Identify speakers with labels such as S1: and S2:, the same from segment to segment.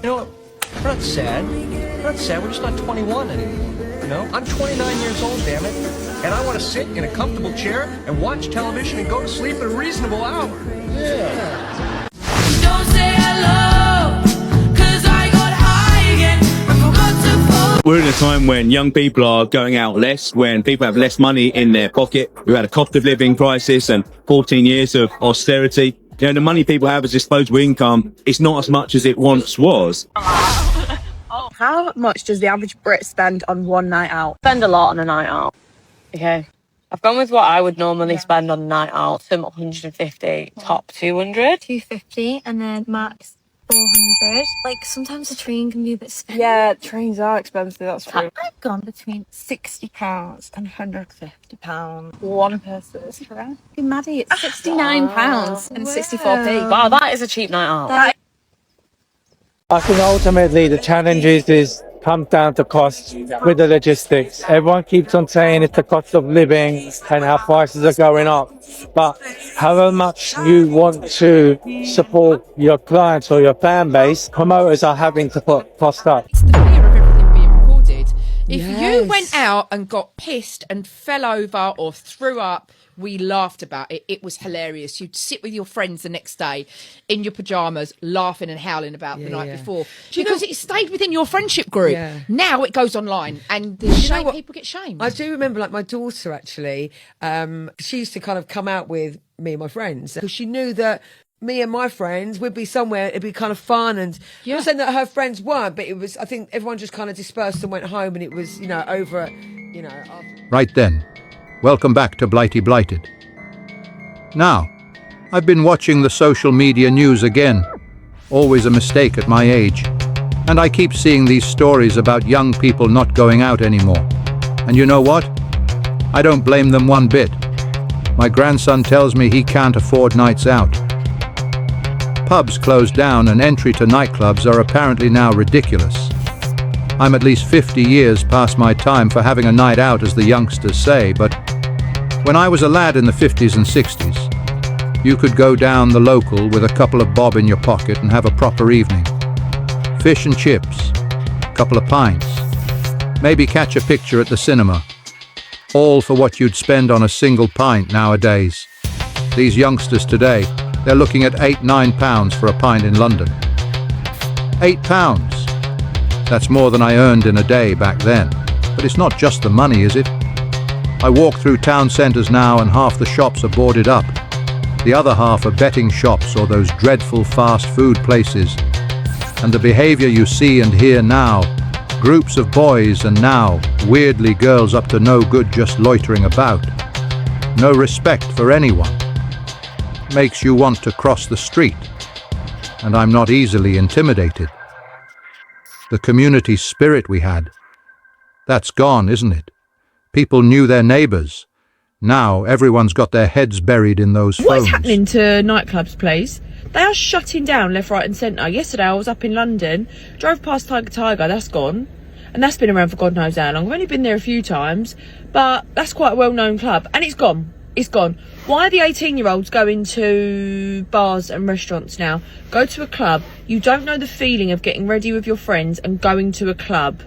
S1: You know, we're not sad. We're not sad. We're just not 21 anymore. You know, I'm 29 years old, damn it, and I want to sit in a comfortable chair and watch television and go to sleep at a reasonable hour. Yeah.
S2: Don't say hello, 'cause I got high again. I forgot to fall.
S3: We're in a time when young people are going out less, when people have less money in their pocket. We've had a cost of living crisis and 14 years of austerity. You know, the money people have as disposable income is not as much as it once was.
S4: How much does the average Brit spend on one night out?
S5: Spend a lot on a night out. Okay. I've gone with what I would normally spend on a night out. Some 150, top 200.
S6: 250 and then max 400. Like sometimes the train can be a bit expensive.
S4: Yeah, trains are expensive, that's true.
S6: I've gone between £60 and £150. One person is correct. Maddie, it's £69 and 64p.
S5: Wow, that is a cheap night out.
S7: I think ultimately the challenge is comes down to cost with the logistics. Everyone keeps on saying it's the cost of living and how prices are going up. But however much you want to support your clients or your fan base, promoters are having to put cost up.
S8: It's the fear of everything being recorded. If you went out and got pissed and fell over or threw up, we laughed about it. It was hilarious. You'd sit with your friends the next day in your pajamas, laughing and howling about the night before. Because it stayed within your friendship group. Yeah. Now it goes online and people get shamed.
S9: I do remember, like, my daughter, actually, she used to kind of come out with me and my friends because she knew that me and my friends would be somewhere, it'd be kind of fun, and I'm not saying that her friends weren't, but it was, I think everyone just kind of dispersed and went home, and it was, you know, over, you know.
S10: Right then, welcome back to Blighty Blighted. Now, I've been watching the social media news again, always a mistake at my age, and I keep seeing these stories about young people not going out anymore. And you know what? I don't blame them one bit. My grandson tells me he can't afford nights out. Pubs closed down and entry to nightclubs are apparently now ridiculous. I'm at least 50 years past my time for having a night out, as the youngsters say, but when I was a lad in the 50s and 60s, you could go down the local with a couple of bob in your pocket and have a proper evening. Fish and chips, a couple of pints, maybe catch a picture at the cinema, all for what you'd spend on a single pint nowadays. These youngsters today, they're looking at £8–9 for a pint in London. £8. That's more than I earned in a day back then. But it's not just the money, is it? I walk through town centres now and half the shops are boarded up. The other half are betting shops or those dreadful fast food places. And the behaviour you see and hear now, groups of boys and now, weirdly, girls up to no good just loitering about. No respect for anyone. Makes you want to cross the street. And I'm not easily intimidated. The community spirit we had, that's gone, isn't it? People knew their neighbours. Now everyone's got their heads buried in those phones.
S4: What is happening to nightclubs, please? They are shutting down left, right and centre. Yesterday I was up in London, drove past Tiger, that's gone. And that's been around for God knows how long. I've only been there a few times, but that's quite a well-known club. And it's gone. It's gone. Why are the 18-year-olds going to bars and restaurants now? Go to a club. You don't know the feeling of getting ready with your friends and going to a club.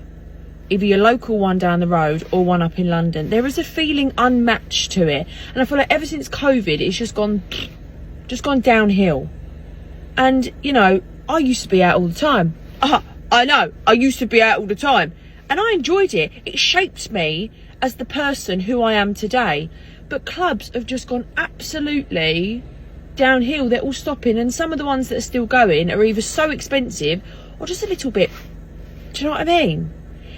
S4: Either your local one down the road or one up in London. There is a feeling unmatched to it. And I feel like ever since COVID, it's just gone downhill. And, you know, I used to be out all the time. I know, I used to be out all the time. And I enjoyed it. It shaped me as the person who I am today. But clubs have just gone absolutely downhill. They're all stopping, and some of the ones that are still going are either so expensive or just a little bit, do you know what I mean?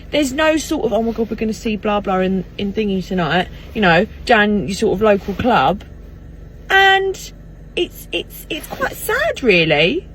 S4: There's no sort of, oh my God, we're going to see blah blah in thingy tonight, you know, down your sort of local club. And it's quite sad, really.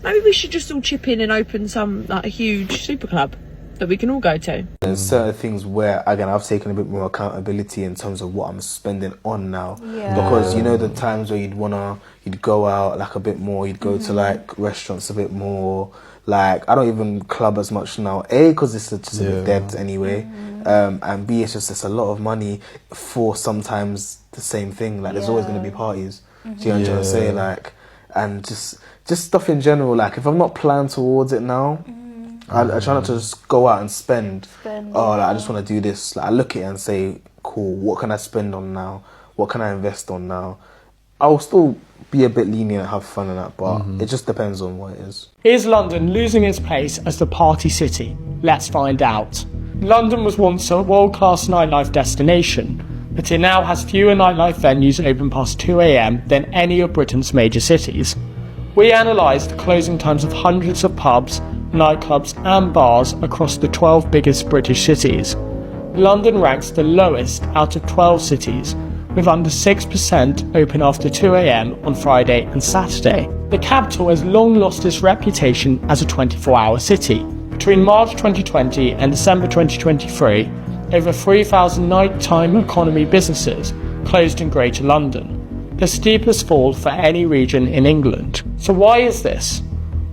S4: Maybe we should just all chip in and open some, like, a huge super club that we can all go to.
S11: There's certain things where, again, I've taken a bit more accountability in terms of what I'm spending on now. Yeah. Because, you know, the times where you'd go out like a bit more, you'd go to like restaurants a bit more. Like, I don't even club as much now. A, because it's just a bit dead anyway. And B, it's just, it's a lot of money for sometimes the same thing. Like, there's always going to be parties. Do you know what I'm trying to say? Like, and just stuff in general. Like if I'm not planning towards it now, I try not to just go out and spend. Like, I just want to do this. Like I look at it and say, cool, what can I spend on now? What can I invest on now? I'll still be a bit lenient, have fun and that, but it just depends on what it is.
S12: Is London losing its place as the party city? Let's find out. London was once a world-class nightlife destination, but it now has fewer nightlife venues open past 2 a.m. than any of Britain's major cities. We analysed the closing times of hundreds of pubs, nightclubs and bars across the 12 biggest British cities. London ranks the lowest out of 12 cities, with under 6% open after 2 a.m. on Friday and Saturday. The capital has long lost its reputation as a 24-hour city. Between March 2020 and December 2023, over 3,000 nighttime economy businesses closed in Greater London, the steepest fall for any region in England. So why is this?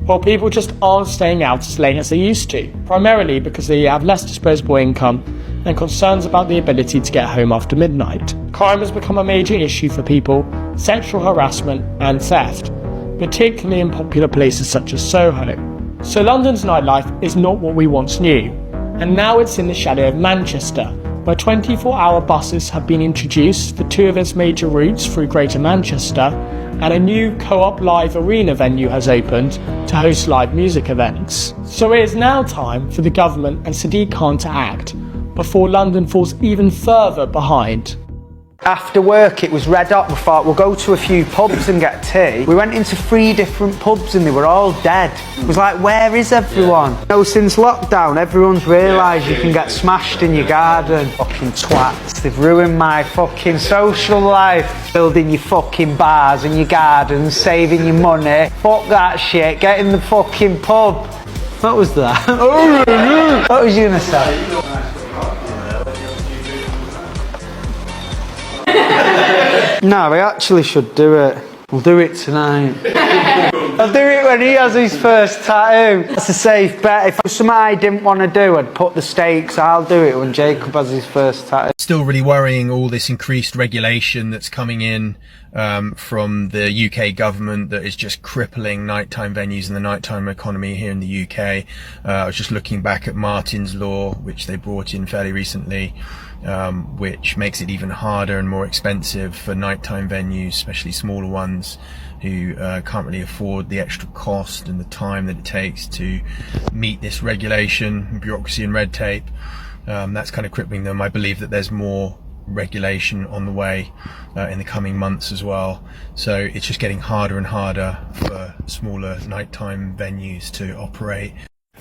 S12: Well, people just aren't staying out as late as they used to, primarily because they have less disposable income and concerns about the ability to get home after midnight. Crime has become a major issue for people, sexual harassment and theft, particularly in popular places such as Soho. So London's nightlife is not what we once knew, and now it's in the shadow of Manchester, where 24-hour buses have been introduced for 2 of its major routes through Greater Manchester, and a new Co-op Live arena venue has opened to host live music events. So it is now time for the government and Sadiq Khan to act, before London falls even further behind.
S13: After work it was red hot. We thought we'll go to a few pubs and get tea. We went into 3 different pubs and they were all dead. It was like, where is everyone? You know, since lockdown everyone's realised you can get smashed in your garden. Fucking twats, they've ruined my fucking social life. Building your fucking bars and your gardens, saving your money. Fuck that shit, get in the fucking pub. What was that? What was you gonna say? No, we actually should do it. We'll do it tonight. I'll do it when he has his first tattoo. That's a safe bet. If it was something I didn't want to do, I'd put the stakes. I'll do it when Jacob has his first tattoo.
S14: Still really worrying, all this increased regulation that's coming in from the UK government that is just crippling nighttime venues and the nighttime economy here in the UK. I was just looking back at Martin's Law, which they brought in fairly recently, which makes it even harder and more expensive for nighttime venues, especially smaller ones who can't really afford the extra cost and the time that it takes to meet this regulation, bureaucracy and red tape. That's kind of crippling them. I believe that there's more regulation on the way in the coming months as well. So it's just getting harder and harder for smaller nighttime venues to operate.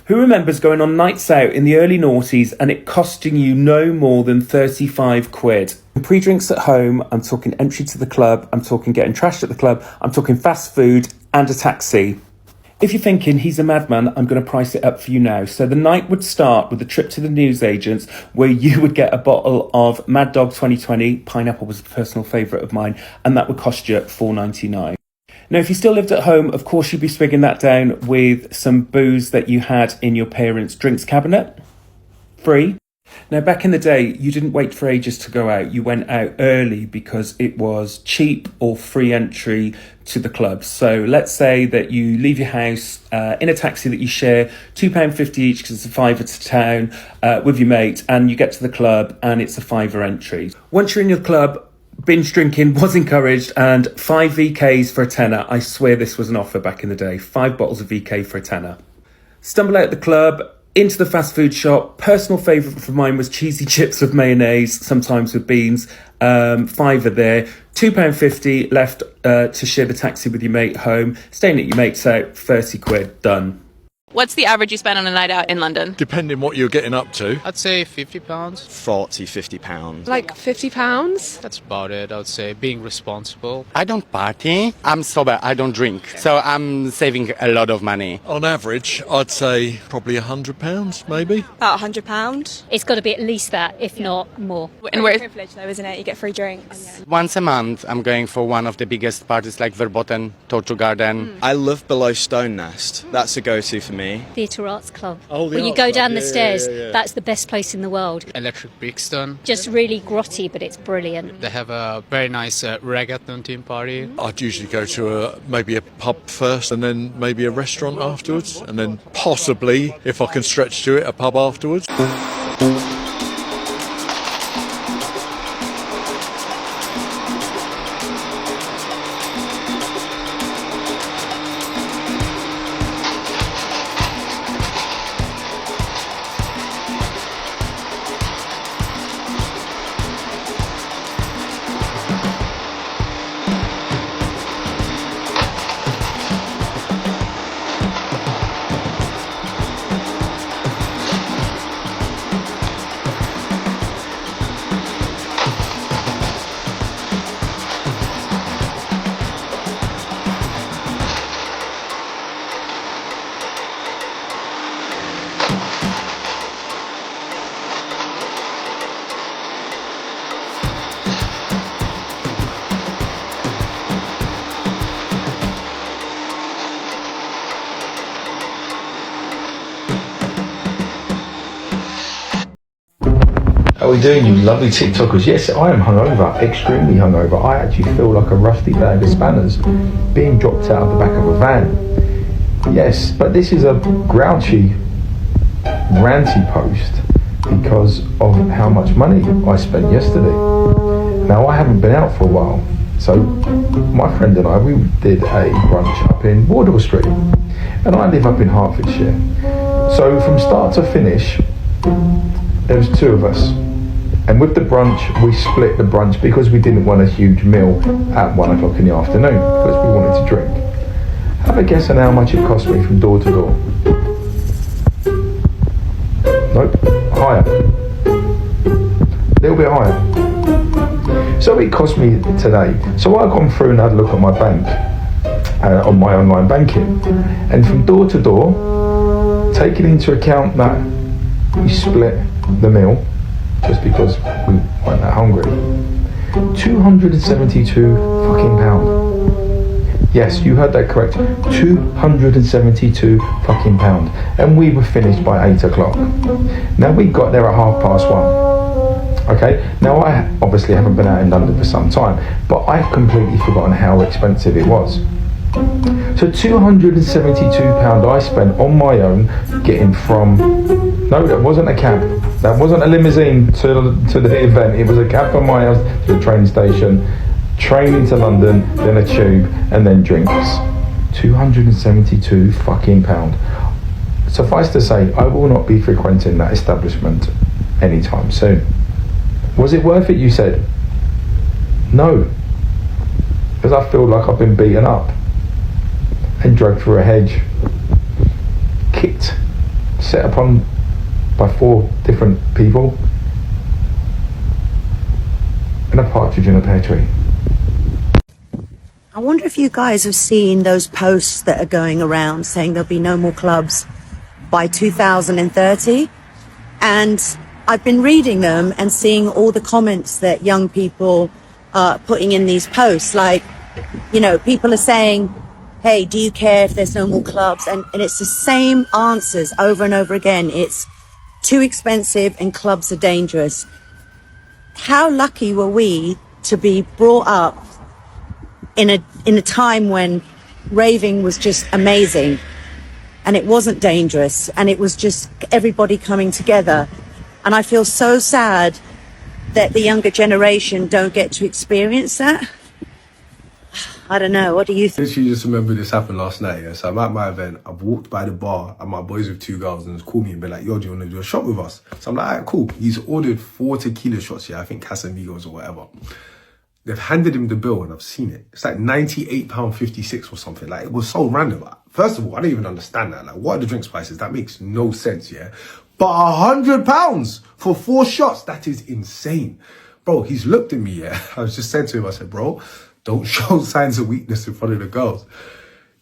S15: Who remembers going on nights out in the early noughties and it costing you no more than 35 quid? Pre-drinks at home, I'm talking entry to the club, I'm talking getting trashed at the club, I'm talking fast food and a taxi. If you're thinking he's a madman, I'm going to price it up for you now. So the night would start with a trip to the newsagents where you would get a bottle of Mad Dog 2020. Pineapple was a personal favourite of mine, and that would cost you $4.99. Now, if you still lived at home, of course, you'd be swigging that down with some booze that you had in your parents' drinks cabinet. Free. Now, back in the day, you didn't wait for ages to go out. You went out early because it was cheap or free entry to the clubs. So let's say that you leave your house in a taxi that you share, £2.50 each because it's a fiver to town with your mate, and you get to the club and it's a fiver entry. Once you're in your club, binge drinking was encouraged, and 5 VKs for a tenner. I swear this was an offer back in the day. 5 bottles of VK for a tenner. Stumble out the club, into the fast food shop. Personal favourite for mine was cheesy chips with mayonnaise, sometimes with beans. Fiver there. £2.50 left to share the taxi with your mate home. Staying at your mate's out, 30 quid, done.
S16: What's the average you spend on a night out in London?
S17: Depending what you're getting up to.
S18: I'd say £50.
S17: 40, £50.
S16: Like £50?
S18: That's about it, I would say. Being responsible.
S19: I don't party. I'm sober. I don't drink. So I'm saving a lot of money.
S17: On average, I'd say probably £100, maybe.
S20: About £100. It's got to be at least that, if not more.
S16: And where's
S20: privilege though, isn't it? You get free drinks.
S19: Once a month, I'm going for one of the biggest parties like Verboten, Torture Garden.
S21: I love Below Stone Nest. That's a go-to for me.
S17: me.
S20: Theatre Arts Club.
S17: Oh, the
S20: When you
S17: Arts
S20: go
S17: Club.
S20: down the
S17: Yeah,
S20: stairs,
S17: yeah, yeah.
S20: that's the best place in the world.
S18: Electric Brixton.
S20: Just really grotty, but it's brilliant.
S18: They have a very nice reggaeton team party.
S17: I'd usually go to maybe a pub first and then maybe a restaurant afterwards, and then possibly, if I can stretch to it, a pub afterwards.
S21: How are we doing, you lovely TikTokers? Yes, I am hungover, extremely hungover. I actually feel like a rusty bag of spanners being dropped out of the back of a van. Yes, but this is a grouchy, ranty post because of how much money I spent yesterday. Now, I haven't been out for a while, so my friend and I, we did a brunch up in Wardour Street, and I live up in Hertfordshire. So from start to finish, there was two of us. And with the brunch, we split the brunch because we didn't want a huge meal at 1 o'clock in the afternoon because we wanted to drink. Have a guess on how much it cost me from door to door? Nope, higher. A little bit higher. So it cost me today. So I've gone through and had a look at my bank, on my online banking. And from door to door, taking into account that we split the meal, just because we weren't that hungry. 272 fucking pound. Yes, you heard that correct. 272 fucking pound. And we were finished by 8 o'clock. Now we got there at 1:30. Okay, now I obviously haven't been out in London for some time, but I've completely forgotten how expensive it was. So £272 I spent on my own getting from, no, that wasn't a cab, that wasn't a limousine to the event, it was a cab from my house to the train station, train into London, then a tube, and then drinks. 272 fucking pound. Suffice to say, I will not be frequenting that establishment anytime soon. Was it worth it, you said? No, because I feel like I've been beaten up and dragged through a hedge, kicked, set upon by 4 different people, and a partridge in a pear tree.
S22: I wonder if you guys have seen those posts that are going around saying there'll be no more clubs by 2030. And I've been reading them and seeing all the comments that young people are putting in these posts. Like, you know, people are saying, hey, do you care if there's no more clubs? And it's the same answers over and over again. It's too expensive and clubs are dangerous. How lucky were we to be brought up in a time when raving was just amazing and it wasn't dangerous and it was just everybody coming together. And I feel so sad that the younger generation don't get to experience that. I don't know, what do you think?
S23: Literally just remember this happened last night, yeah? So I'm at my event, I've walked by the bar and my boys with 2 girls and called me and been like, yo, do you want to do a shot with us? So I'm like, alright, cool. He's ordered 4 tequila shots, yeah, I think Casamigos or whatever. They've handed him the bill and I've seen it. It's like £98.56 or something. Like, it was so random. First of all, I don't even understand that. Like, what are the drinks prices? That makes no sense, yeah? But £100 for 4 shots, that is insane. Bro, he's looked at me, yeah? I was just saying to him, I said, bro, don't show signs of weakness in front of the girls.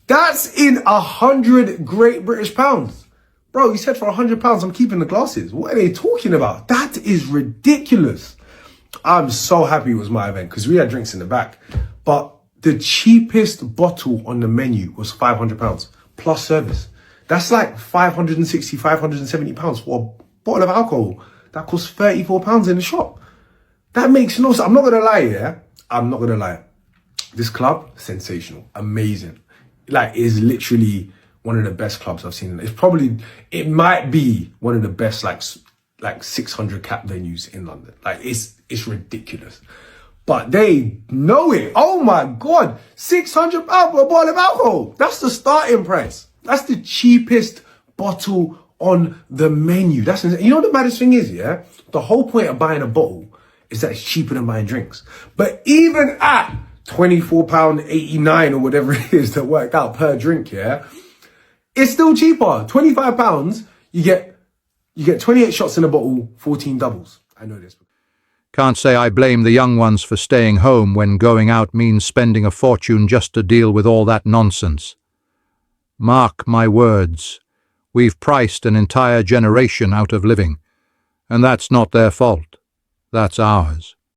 S23: That's in 100 Great British pounds. Bro, he said for £100, I'm keeping the glasses. What are they talking about? That is ridiculous. I'm so happy it was my event because we had drinks in the back. But the cheapest bottle on the menu was £500 plus service. That's like 560, 570 pounds for a bottle of alcohol that costs 34 pounds in the shop. That makes no sense. I'm not going to lie, yeah? I'm not going to lie. This club, sensational, amazing. Like, is literally one of the best clubs I've seen. It might be one of the best, like 600 cap venues in London. Like, it's ridiculous. But they know it. Oh my God, £600 for a bottle of alcohol. That's the starting price. That's the cheapest bottle on the menu. That's insane. You know what the maddest thing is, yeah? The whole point of buying a bottle is that it's cheaper than buying drinks. But even at £24.89 or whatever it is that worked out per drink, yeah, it's still cheaper. £25, you get 28 shots in a bottle, 14 doubles. I know this.
S10: Can't say I blame the young ones for staying home when going out means spending a fortune just to deal with all that nonsense. Mark my words, we've priced an entire generation out of living, and that's not their fault. That's ours.